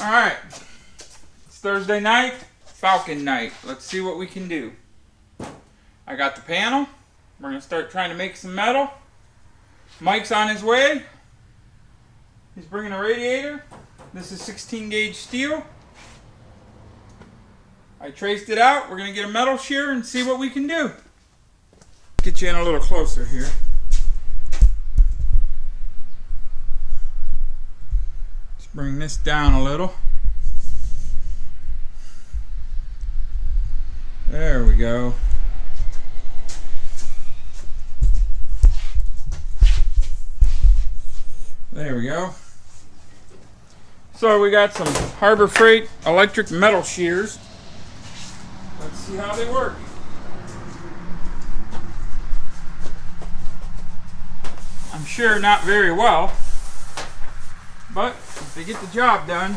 Alright, it's Thursday night, Falcon night. Let's see what we can do. I got the panel. We're going to start trying to make some metal. Mike's on his way. He's bringing a radiator. This is 16 gauge steel. I traced it out. We're going to get a metal shear and see what we can do. Get you in a little closer here. Let's bring this down a little. There we go. There we go. So we got some Harbor Freight electric metal shears. Let's see how they work. I'm sure not very well, but if they get the job done.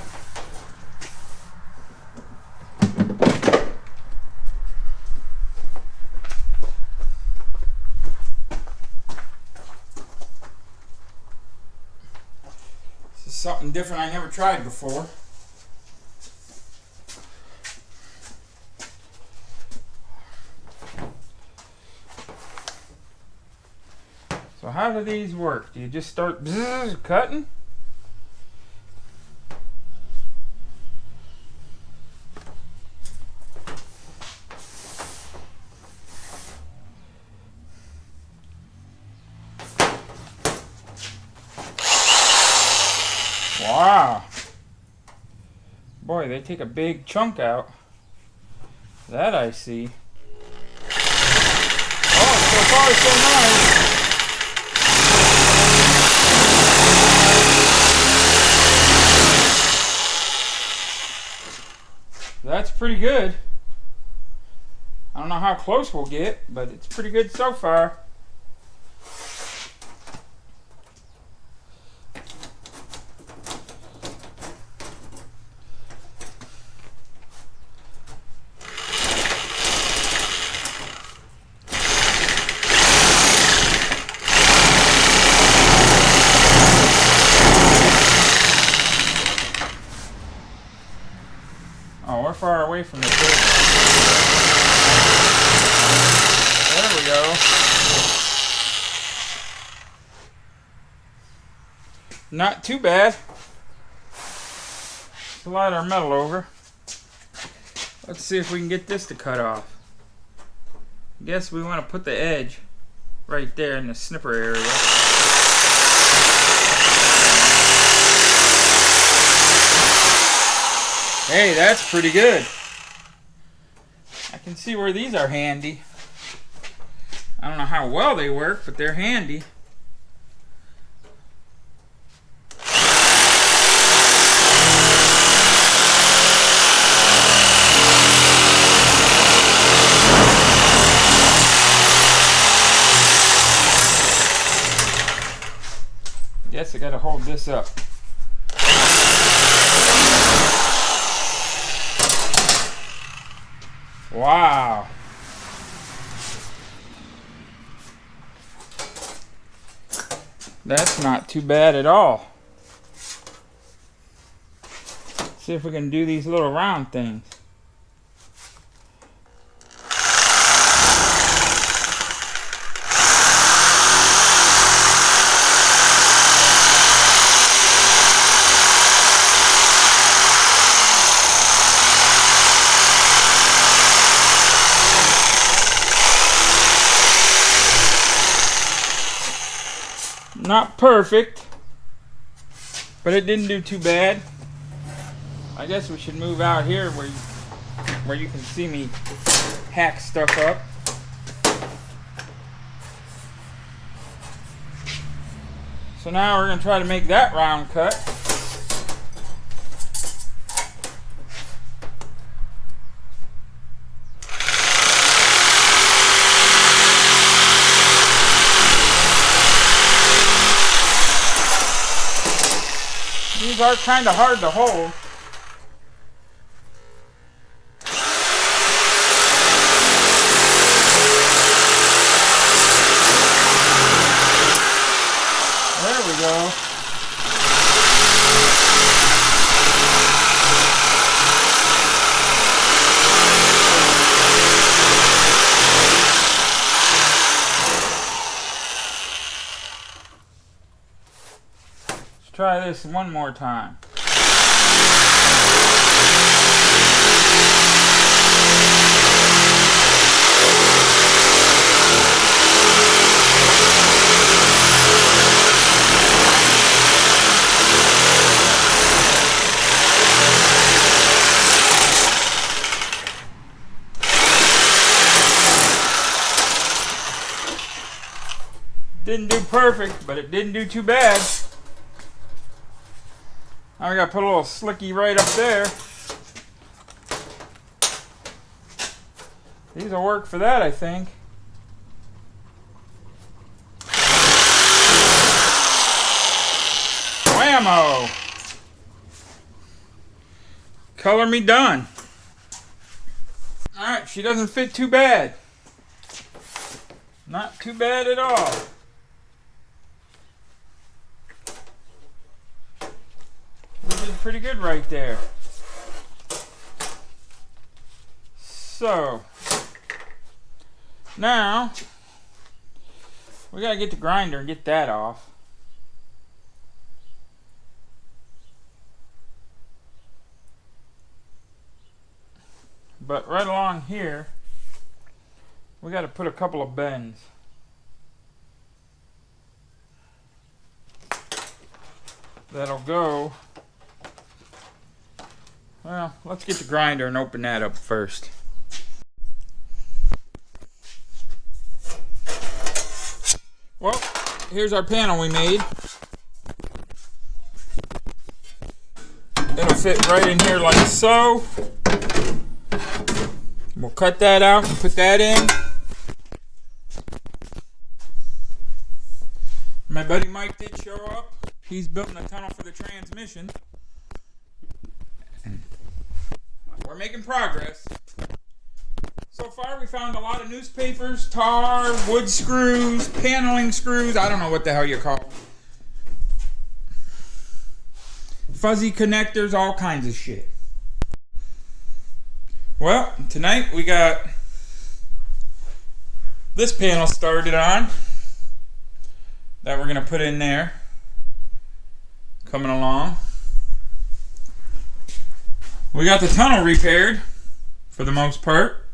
This is something different I never tried before. So how do these work? Do you just start cutting? Wow. Boy, they take a big chunk out. That I see. Oh, so far so nice. That's pretty good. I don't know how close we'll get, but it's pretty good so far. Oh, we're far away from the pit. There we go. Not too bad. Slide our metal over. Let's see if we can get this to cut off. I guess we want to put the edge right there in the snipper area. Hey, that's pretty good. I can see where these are handy. I don't know how well they work, but they're handy. Guess I gotta hold this up. Wow. That's not too bad at all. See if we can do these little round things. Not perfect, but it didn't do too bad. I guess we should move out here where you can see me hack stuff up. So now we're going to try to make that round cut. These are kind of hard to hold. There we go. try this one more time. Didn't do perfect, but it didn't do too bad. Now I gotta put a little slicky right up there. These will work for that, I think. Whammo! Color me done. Alright, she doesn't fit too bad. Not too bad at all. We did pretty good right there. So, now, we gotta get the grinder and get that off. But right along here, we got to put a couple of bends. That'll go. Well, let's get the grinder and open that up first. Well, here's our panel we made. It'll fit right in here like so. We'll cut that out and put that in. My buddy Mike did show up. He's building a tunnel for the transmission. We're making progress. So far we found a lot of newspapers, tar, wood screws, paneling screws. I don't know what the hell you call them. Fuzzy connectors, all kinds of shit. Well, tonight we got this panel started on that we're going to put in there. Coming along. We got the tunnel repaired for the most part.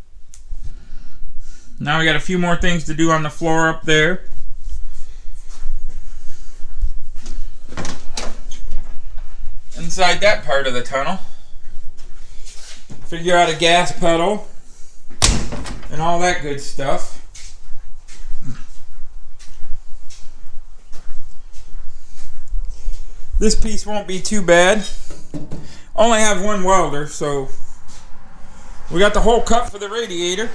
Now we got a few more things to do on the floor up there. Inside that part of the tunnel, figure out a gas pedal and all that good stuff. This piece won't be too bad. Only have one welder, so we got the hole cut for the radiator.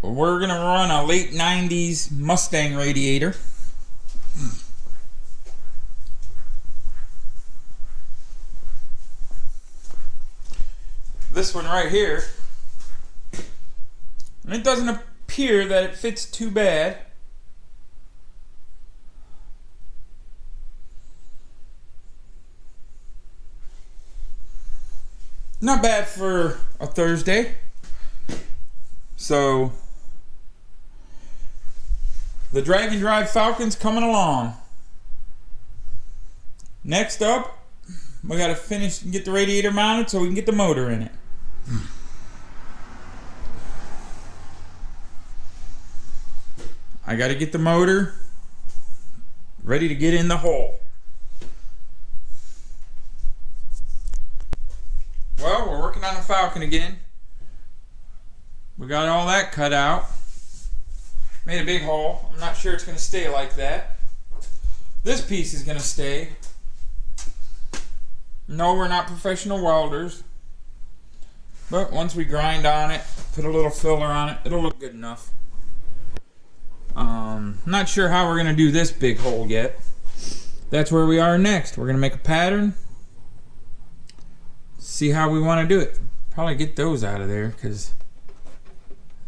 We're gonna run a late 90s Mustang radiator. This one right here, and it doesn't appear that it fits too bad. Not bad for a Thursday. So the drag and drive Falcon's coming along. Next up, we gotta finish and get the radiator mounted so we can get the motor in it. I gotta get the motor ready to get in the hole. Well, we're working on the Falcon again. We got all that cut out. Made a big hole. I'm not sure it's going to stay like that. This piece is going to stay. No, we're not professional welders. But once we grind on it, put a little filler on it, it'll look good enough. Not sure how we're going to do this big hole yet. That's where we are next. We're going to make a pattern. See how we want to do it. Probably get those out of there because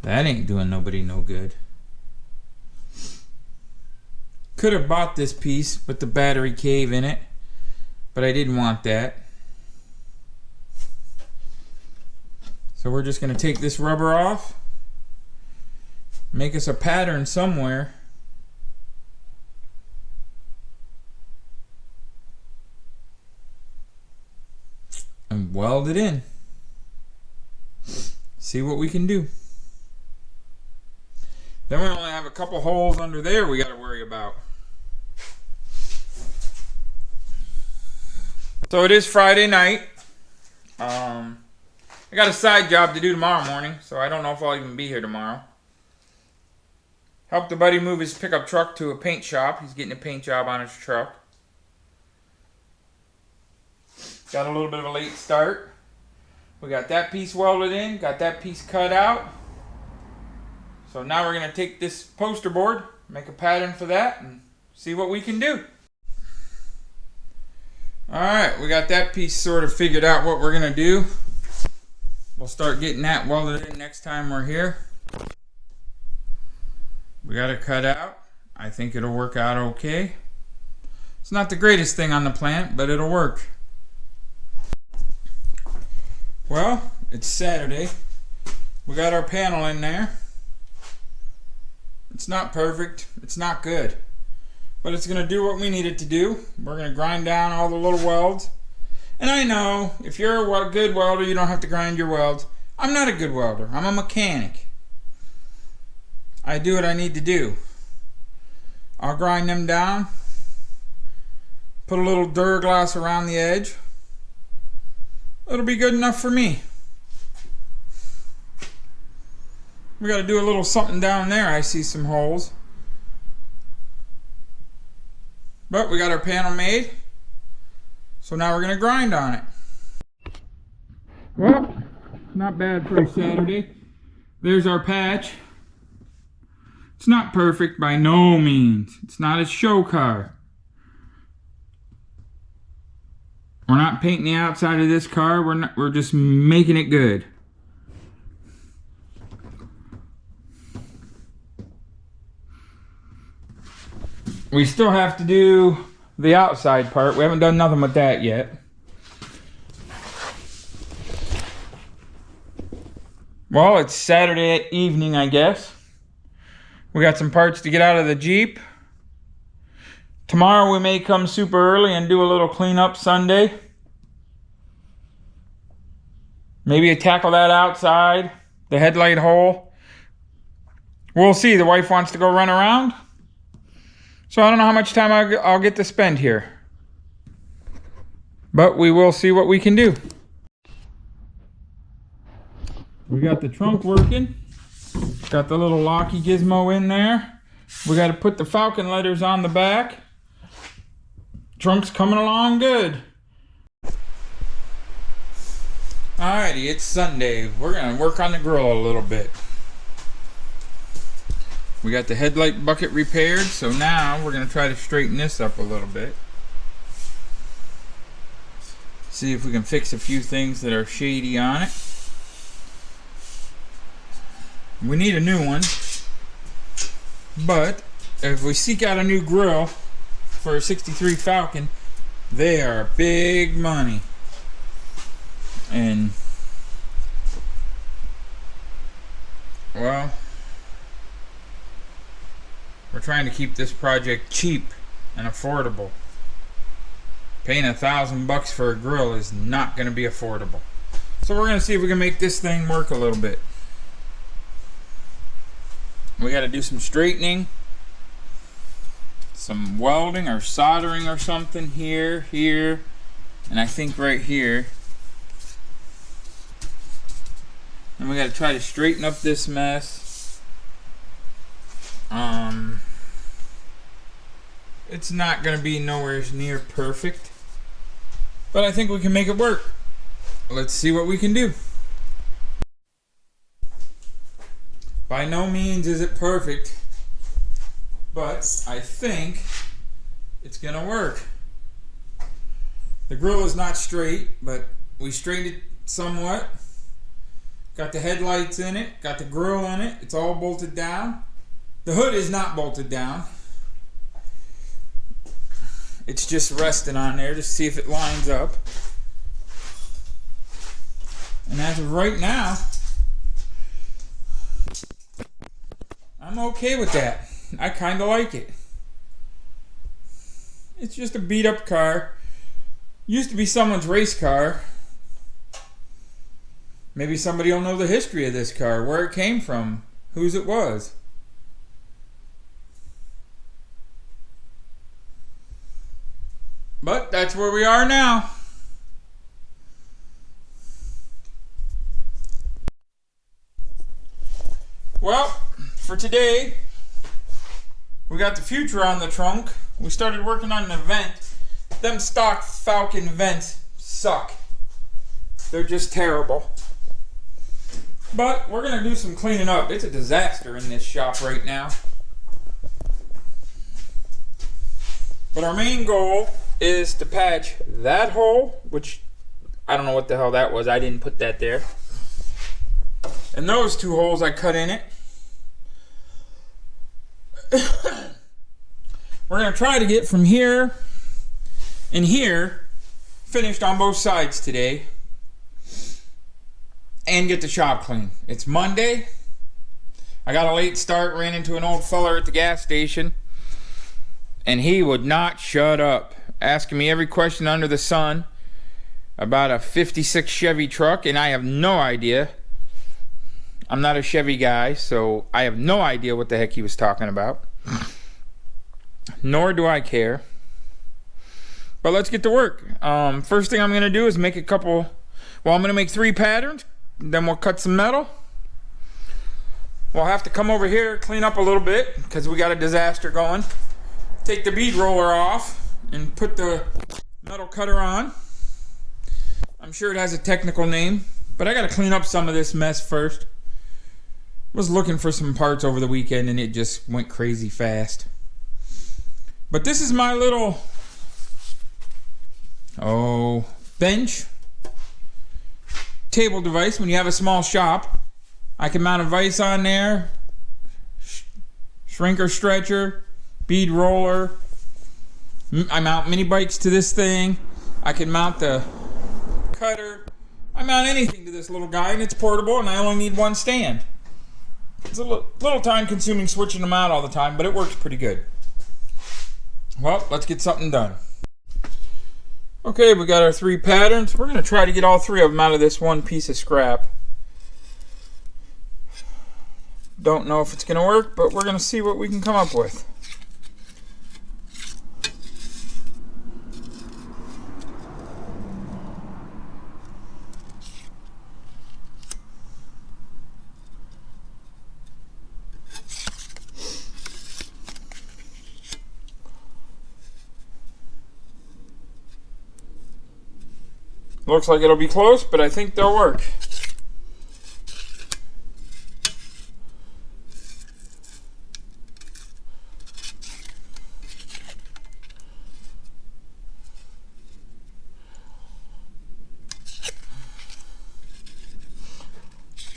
that ain't doing nobody no good. Could have bought this piece with the battery cave in it, but I didn't want that. So we're just going to take this rubber off. make us a pattern somewhere. And weld it in. See what we can do. Then we only have a couple holes under there we got to worry about. So it is Friday night. I got a side job to do tomorrow morning, so I don't know if I'll even be here tomorrow. Helped a buddy move his pickup truck to a paint shop. He's getting a paint job on his truck. Got a little bit of a late start. We got that piece welded in, got that piece cut out. So now we're going to take this poster board, make a pattern for that, and see what we can do. Alright, we got that piece sort of figured out what we're going to do. We'll start getting that welded in next time we're here. We got it cut out. I think it'll work out okay. It's not the greatest thing on the plant, but it'll work. Well, it's Saturday. We got our panel in there. It's not perfect. It's not good. But it's going to do what we need it to do. We're going to grind down all the little welds. And I know, if you're a good welder, you don't have to grind your welds. I'm not a good welder. I'm a mechanic. I do what I need to do. I'll grind them down. Put a little Duraglass around the edge. It'll be good enough for me. We got to do a little something down there. I see some holes. But we got our panel made. So now we're going to grind on it. Well, not bad for a Saturday. There's our patch. It's not perfect by no means. It's not a show car. We're not painting the outside of this car. We're just making it good. We still have to do the outside part. We haven't done nothing with that yet. Well, it's Saturday evening, I guess. We got some parts to get out of the Jeep. Tomorrow we may come super early and do a little cleanup Sunday. Maybe tackle that outside, the headlight hole. We'll see. The wife wants to go run around. So I don't know how much time I'll get to spend here. But we will see what we can do. We got the trunk working. Got the little locky gizmo in there. We got to put the Falcon letters on the back. Trunk's coming along good. Alrighty, it's Sunday. We're going to work on the grill a little bit. We got the headlight bucket repaired, so now we're going to try to straighten this up a little bit. See if we can fix a few things that are shady on it. We need a new one, but if we seek out a new grill for a 63 Falcon, they are big money. And, well, we're trying to keep this project cheap and affordable. Paying $1,000 for a grill is not going to be affordable. So we're going to see if we can make this thing work a little bit. We got to do some straightening, some welding or soldering or something here, and I think right here. And we got to try to straighten up this mess. It's not going to be nowhere near perfect, but I think we can make it work. Let's see what we can do. By no means is it perfect, but I think it's going to work. The grill is not straight, but we straightened it somewhat. Got the headlights in it, got the grill in it, it's all bolted down. The hood is not bolted down. It's just resting on there to see if it lines up. And as of right now, I'm I'm okay with that. I kind of like it. It's just a beat up car. Used to be someone's race car. Maybe somebody will know the history of this car, where it came from, whose it was. But that's where we are now. Well, for today, we got the future on the trunk. We started working on an vent. Them stock Falcon vents suck. They're just terrible. But we're going to do some cleaning up. It's a disaster in this shop right now. But our main goal is to patch that hole, which I don't know what the hell that was. I didn't put that there. And those two holes I cut in it. We're going to try to get from here and here finished on both sides today and get the shop clean. It's Monday. I got a late start, ran into an old feller at the gas station, and he would not shut up, asking me every question under the sun about a 56 Chevy truck, and I have no idea. I'm not a Chevy guy, so I have no idea what the heck he was talking about. Nor do I care. But let's get to work. First thing I'm going to do is make a couple... Well, I'm going to make 3 patterns. Then we'll cut some metal. We'll have to come over here, clean up a little bit, because we got a disaster going. Take the bead roller off and put the metal cutter on. I'm sure it has a technical name, but I got to clean up some of this mess first. Was looking for some parts over the weekend and it just went crazy fast. But this is my little bench table device. When you have a small shop, I can mount a vise on there, shrinker stretcher, bead roller. I mount mini bikes to this thing. I can mount the cutter. I mount anything to this little guy, and it's portable, and I only need one stand. It's a little time consuming switching them out all the time, but it works pretty good. Well, let's get something done. Okay, we got our 3 patterns. We're going to try to get all 3 of them out of this one piece of scrap. Don't know if it's going to work, but we're going to see what we can come up with. Looks like it'll be close, but I think they'll work.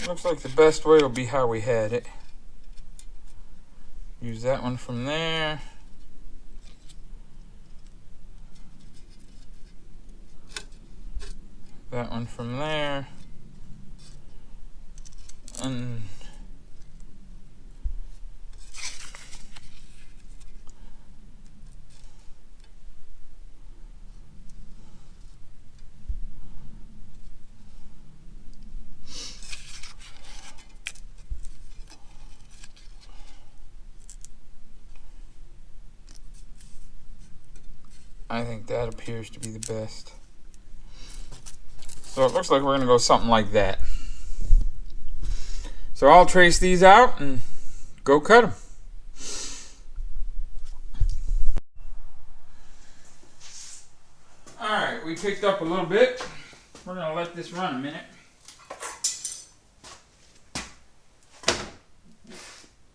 Looks like the best way will be how we had it. Use that one from there. That one from there. And I think that appears to be the best. So it looks like we're going to go something like that. So I'll trace these out and go cut them. Alright, we picked up a little bit. We're going to let this run a minute.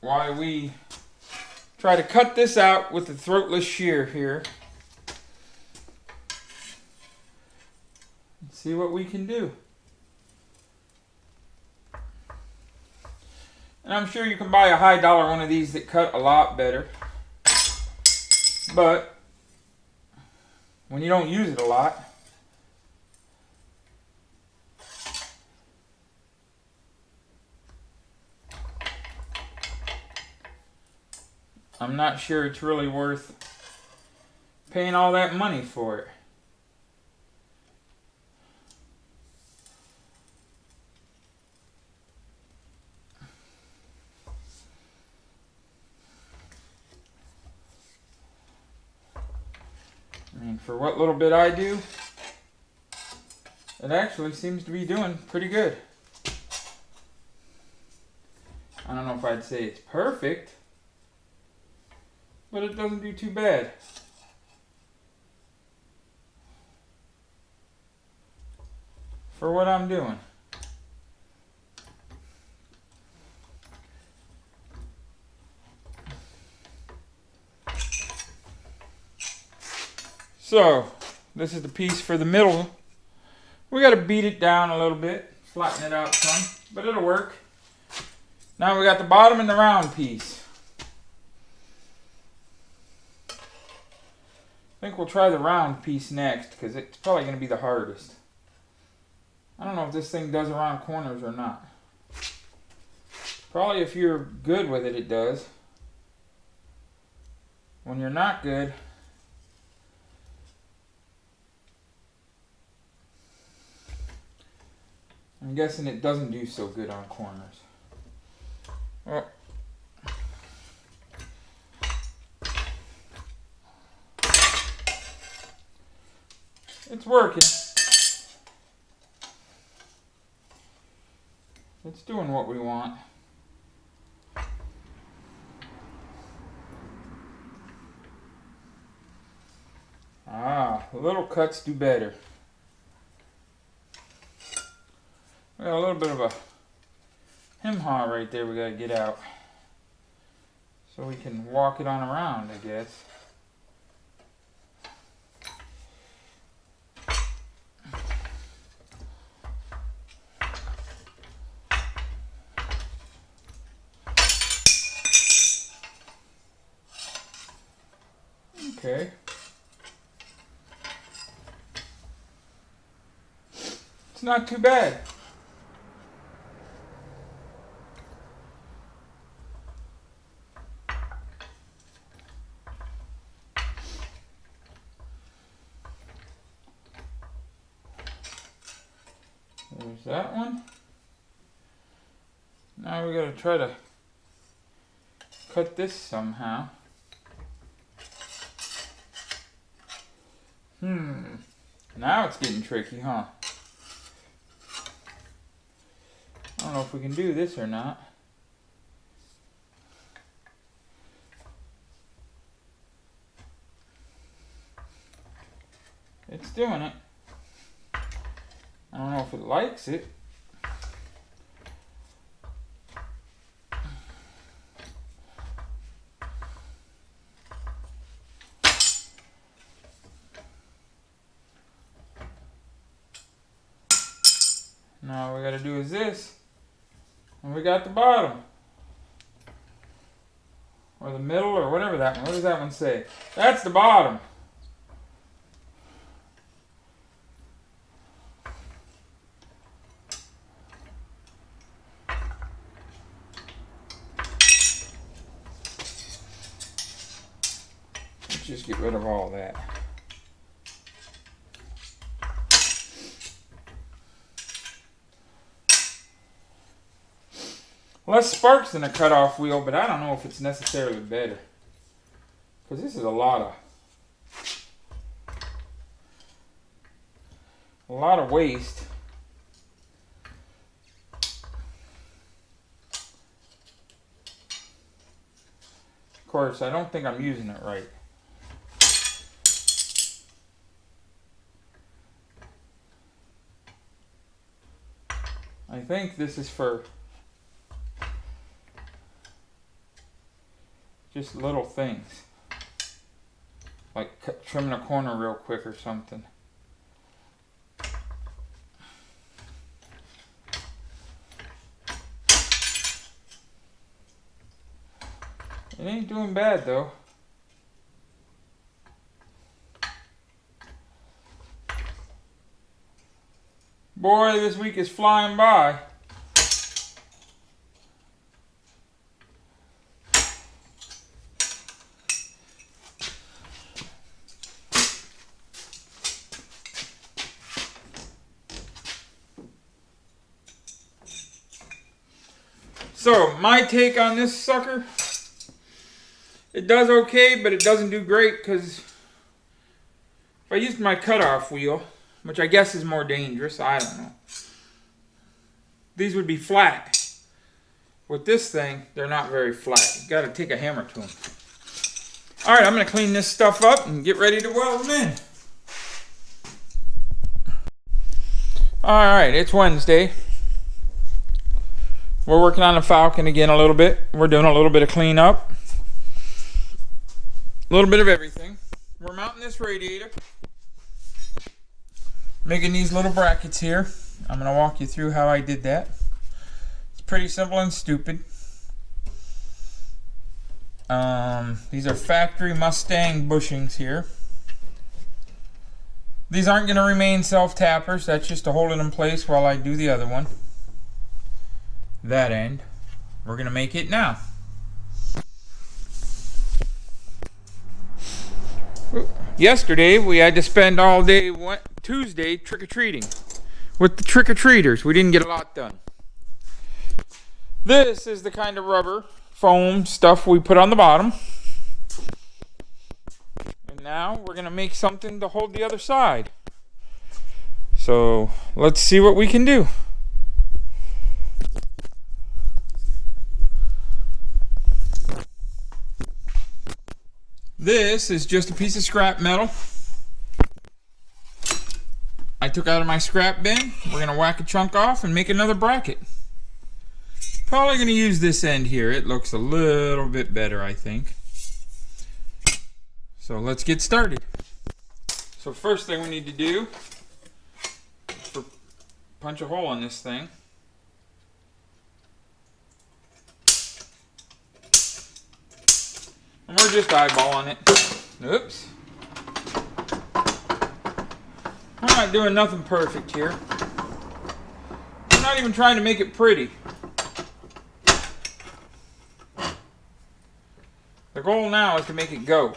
While we try to cut this out with the throatless shear here. See what we can do. And I'm sure you can buy a high dollar one of these that cut a lot better. But when you don't use it a lot, I'm not sure it's really worth paying all that money for it. I mean, for what little bit I do, it actually seems to be doing pretty good. I don't know if I'd say it's perfect, but it doesn't do too bad. For what I'm doing. So, this is the piece for the middle. We got to beat it down a little bit, flatten it out some, but it'll work. Now we got the bottom and the round piece. I think we'll try the round piece next because it's probably going to be the hardest. I don't know if this thing does around corners or not. Probably if you're good with it, it does. When you're not good, I'm guessing it doesn't do so good on corners. Well, it's working. It's doing what we want. Little cuts do better. We got a little bit of a hem-haw right there we gotta get out. So we can walk it on around, I guess. Okay. It's not too bad. There's that one. Now we gotta try to cut this somehow. Now it's getting tricky, huh? I don't know if we can do this or not. It's doing it. I don't know if it likes it. Now all we gotta do is this, and we got the bottom. Or the middle, or whatever that one. What does that one say? That's the bottom. Let's just get rid of all that. Less sparks than a cutoff wheel, but I don't know if it's necessarily better. Because this is a lot of waste. Of course, I don't think I'm using it right. I think this is for just little things, like trimming a corner real quick or something. It ain't doing bad though. Boy, this week is flying by. So, my take on this sucker, it does okay, but it doesn't do great because if I used my cutoff wheel, which I guess is more dangerous, I don't know, these would be flat. With this thing, they're not very flat. You got to take a hammer to them. All right, I'm going to clean this stuff up and get ready to weld them in. All right, it's Wednesday. We're working on the Falcon again a little bit. We're doing a little bit of cleanup. A little bit of everything. We're mounting this radiator. Making these little brackets here. I'm going to walk you through how I did that. It's pretty simple and stupid. These are factory Mustang bushings here. These aren't going to remain self-tappers. That's just to hold it in place while I do the other one. That end. We're going to make it now. Yesterday we had to spend all day Tuesday trick-or-treating with the trick-or-treaters. We didn't get a lot done. This is the kind of rubber foam stuff we put on the bottom. And now we're going to make something to hold the other side. So let's see what we can do. This is just a piece of scrap metal I took out of my scrap bin. We're going to whack a chunk off and make another bracket. Probably going to use this end here. It looks a little bit better, I think. So let's get started. So first thing we need to do is punch a hole in this thing. And we're just eyeballing it. Oops. We're not doing nothing perfect here. We're not even trying to make it pretty. The goal now is to make it go.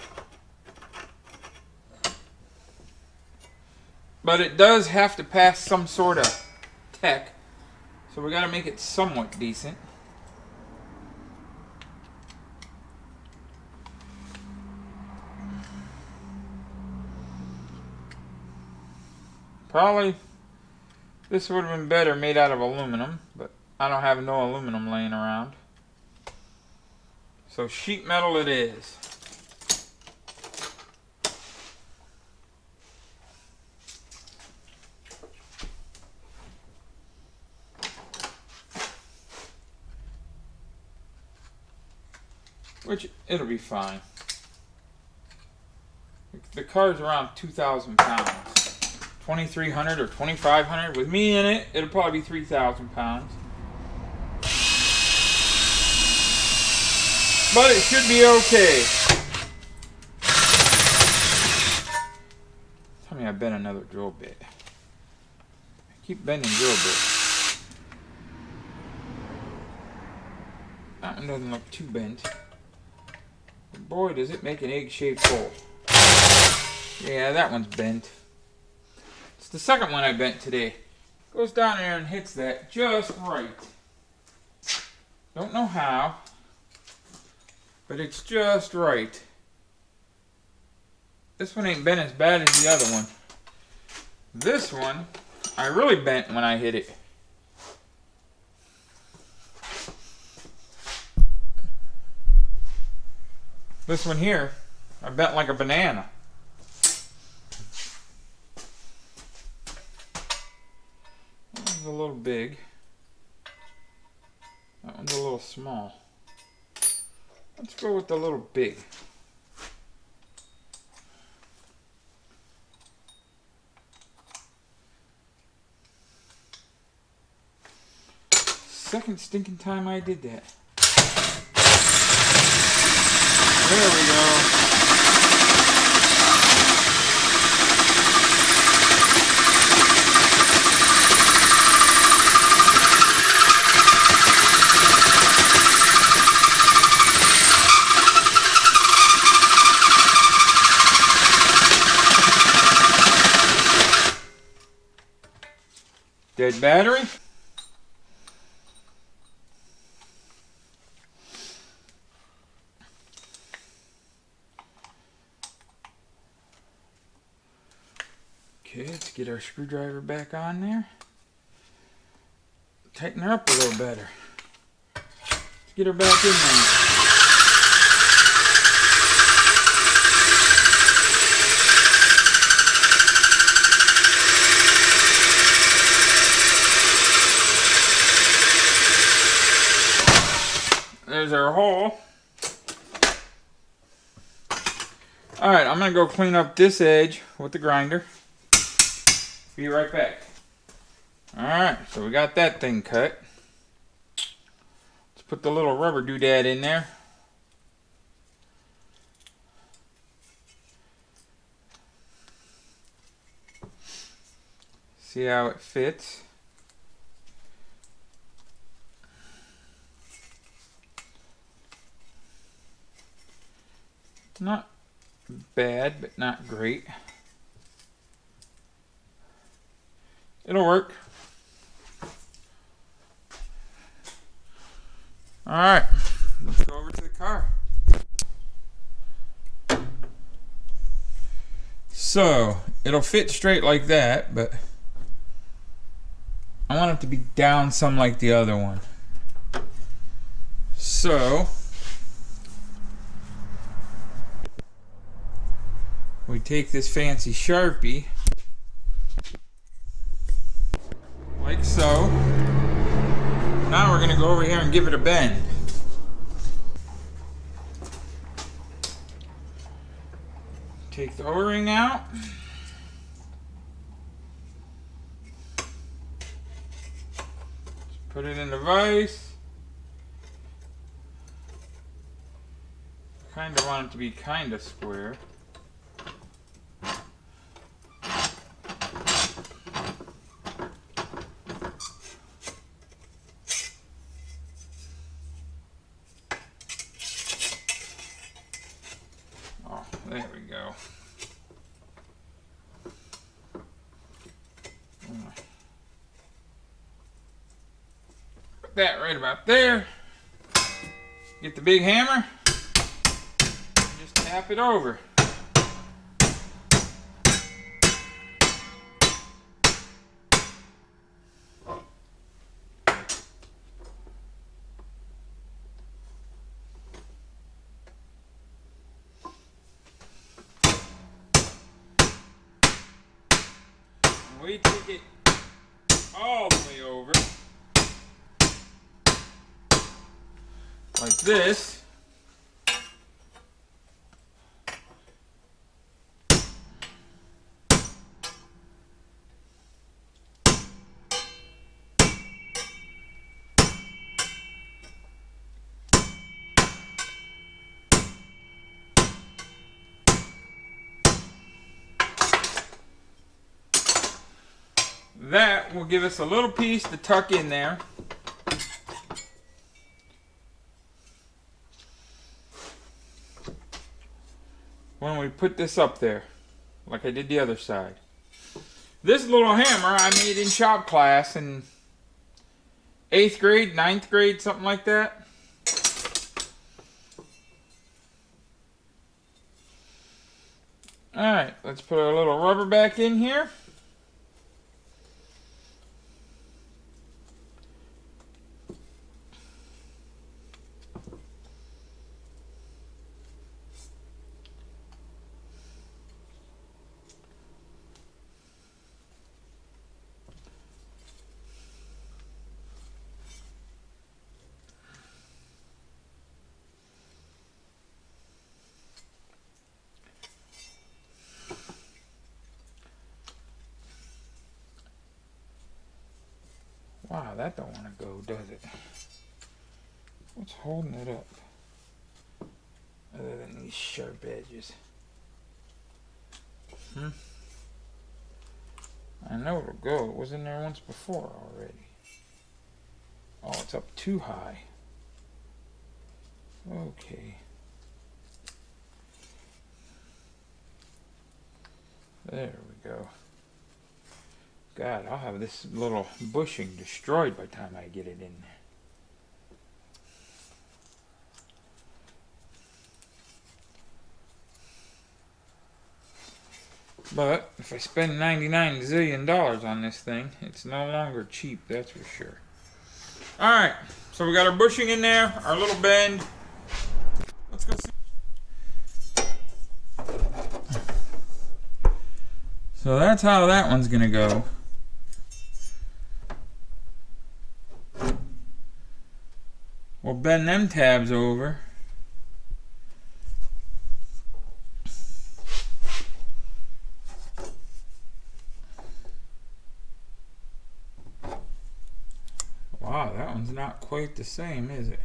But it does have to pass some sort of tech. So we got to make it somewhat decent. Probably this would have been better made out of aluminum, but I don't have no aluminum laying around. So sheet metal it is. Which, it'll be fine. The car's around 2,000 pounds. 2,300 or 2,500. With me in it, it'll probably be 3,000 pounds. But it should be okay. Tell me I bent another drill bit. I keep bending drill bits. That one doesn't look too bent. But boy, does it make an egg-shaped hole. Yeah, that one's bent. It's the second one I bent today. Goes down there and hits that just right. Don't know how, but it's just right. This one ain't bent as bad as the other one. This one, I really bent when I hit it. This one here, I bent like a banana. A little big. That one's a little small. Let's go with the little big. Second stinking time I did that. There we go. Dead battery. Okay, let's get our screwdriver back on there. Tighten her up a little better. Let's get her back in there. There's our hole. Alright, I'm going to go clean up this edge with the grinder. Be right back. Alright, so we got that thing cut. Let's put the little rubber doodad in there. See how it fits. Not bad, but not great. It'll work. Alright, let's go over to the car. So, it'll fit straight like that, but I want it to be down some like the other one. So, we take this fancy Sharpie, like so. Now we're going to go over here and give it a bend. Take the O-ring out. Just put it in the vise. Kind of want it to be kind of square. There we go. Put that right about there. Get the big hammer. And just tap it over. We take it all the way over, like this. That will give us a little piece to tuck in there. When we put this up there, like I did the other side. This little hammer I made in shop class in 8th grade, 9th grade, something like that. Alright, let's put our little rubber back in here. Wow, that don't want to go, does it? What's holding it up? Other than these sharp edges. I know it'll go. It was in there once before already. Oh, it's up too high. Okay. There we go. God, I'll have this little bushing destroyed by the time I get it in there. But if I spend 99 zillion dollars on this thing, it's no longer cheap, that's for sure. Alright, so we got our bushing in there, our little bend. Let's go see. So that's how that one's gonna go. We'll bend them tabs over. Wow, that one's not quite the same, is it?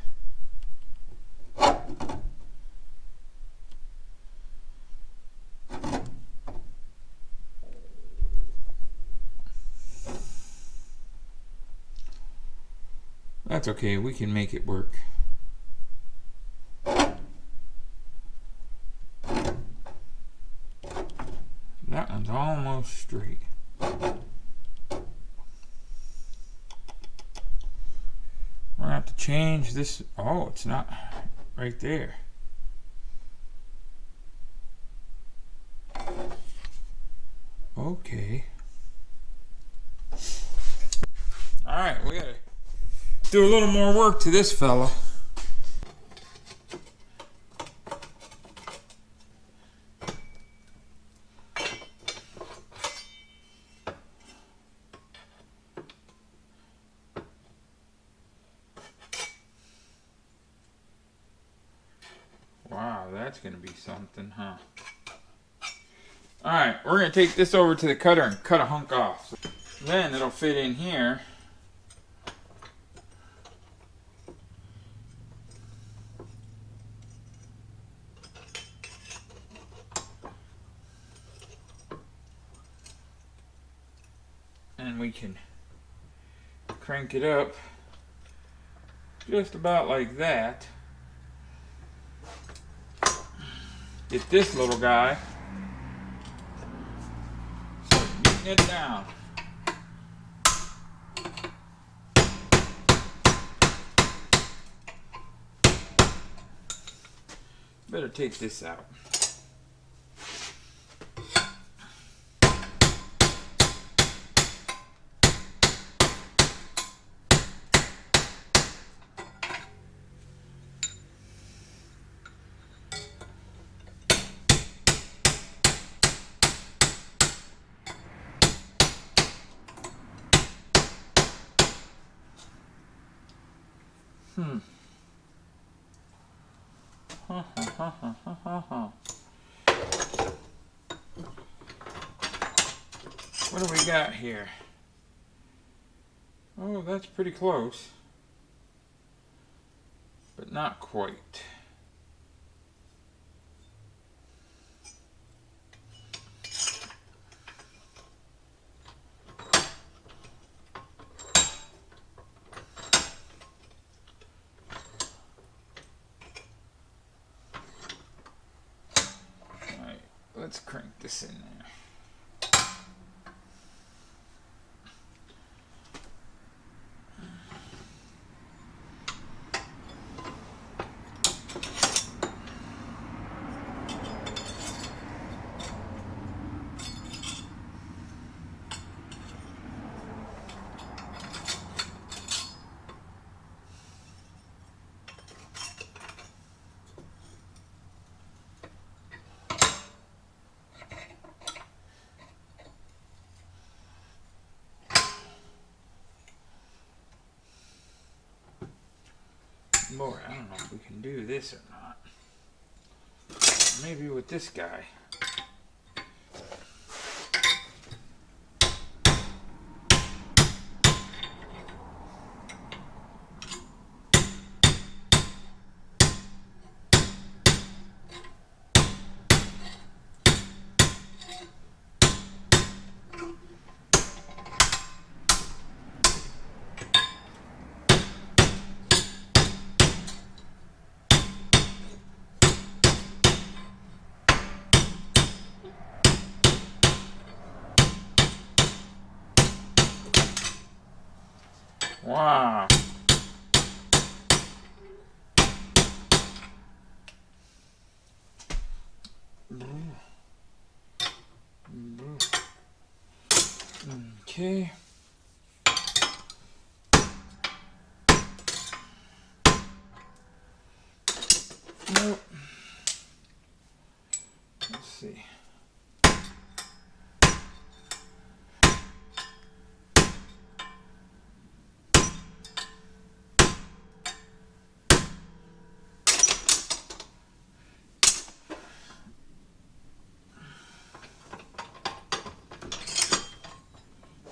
That's okay, we can make it work. That one's almost straight. We're gonna have to change this. Oh, it's not right there. Okay. Alright, we gotta do a little more work to this fella. Wow, that's gonna be something, huh? Alright, we're gonna take this over to the cutter and cut a hunk off. Then it'll fit in here. And we can crank it up just about like that. Get this little guy, start getting it down. Better take this out. What do we got here? Oh, that's pretty close, but not quite. Let's crank this in there. Boy, I don't know if we can do this or not. Maybe with this guy. Wow. Okay. Nope. Let's see.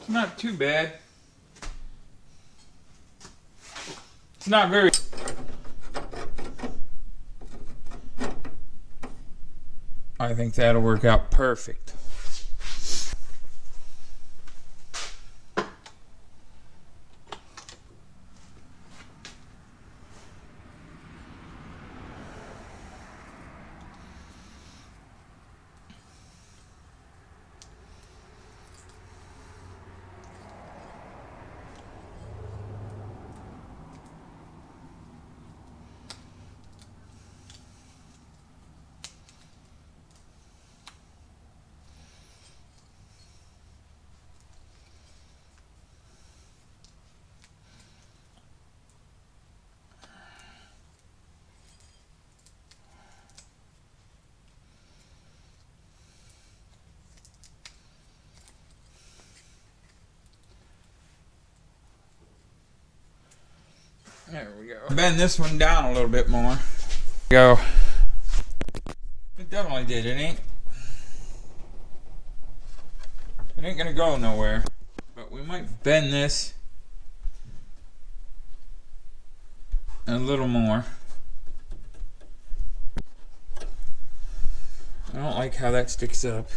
It's not too bad. It's not very. I think that'll work out perfect. There we go. Bend this one down a little bit more. Go. It definitely did. It ain't gonna go nowhere. But we might bend this a little more. I don't like how that sticks up.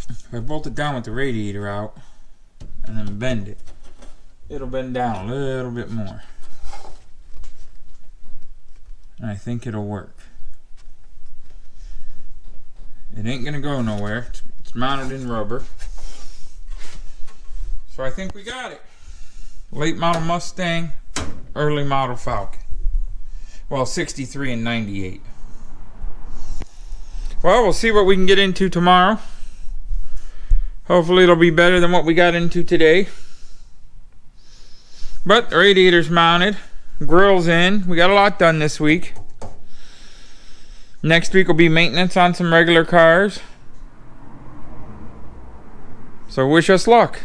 If I bolt it down with the radiator out and then bend it, it'll bend down a little bit more. And I think it'll work. It ain't gonna go nowhere. It's mounted in rubber. So I think we got it. Late model Mustang, early model Falcon. Well, 63 and 98. Well, we'll see what we can get into tomorrow. Hopefully it'll be better than what we got into today. But the radiator's mounted. Grill's in. We got a lot done this week. Next week will be maintenance on some regular cars. So wish us luck.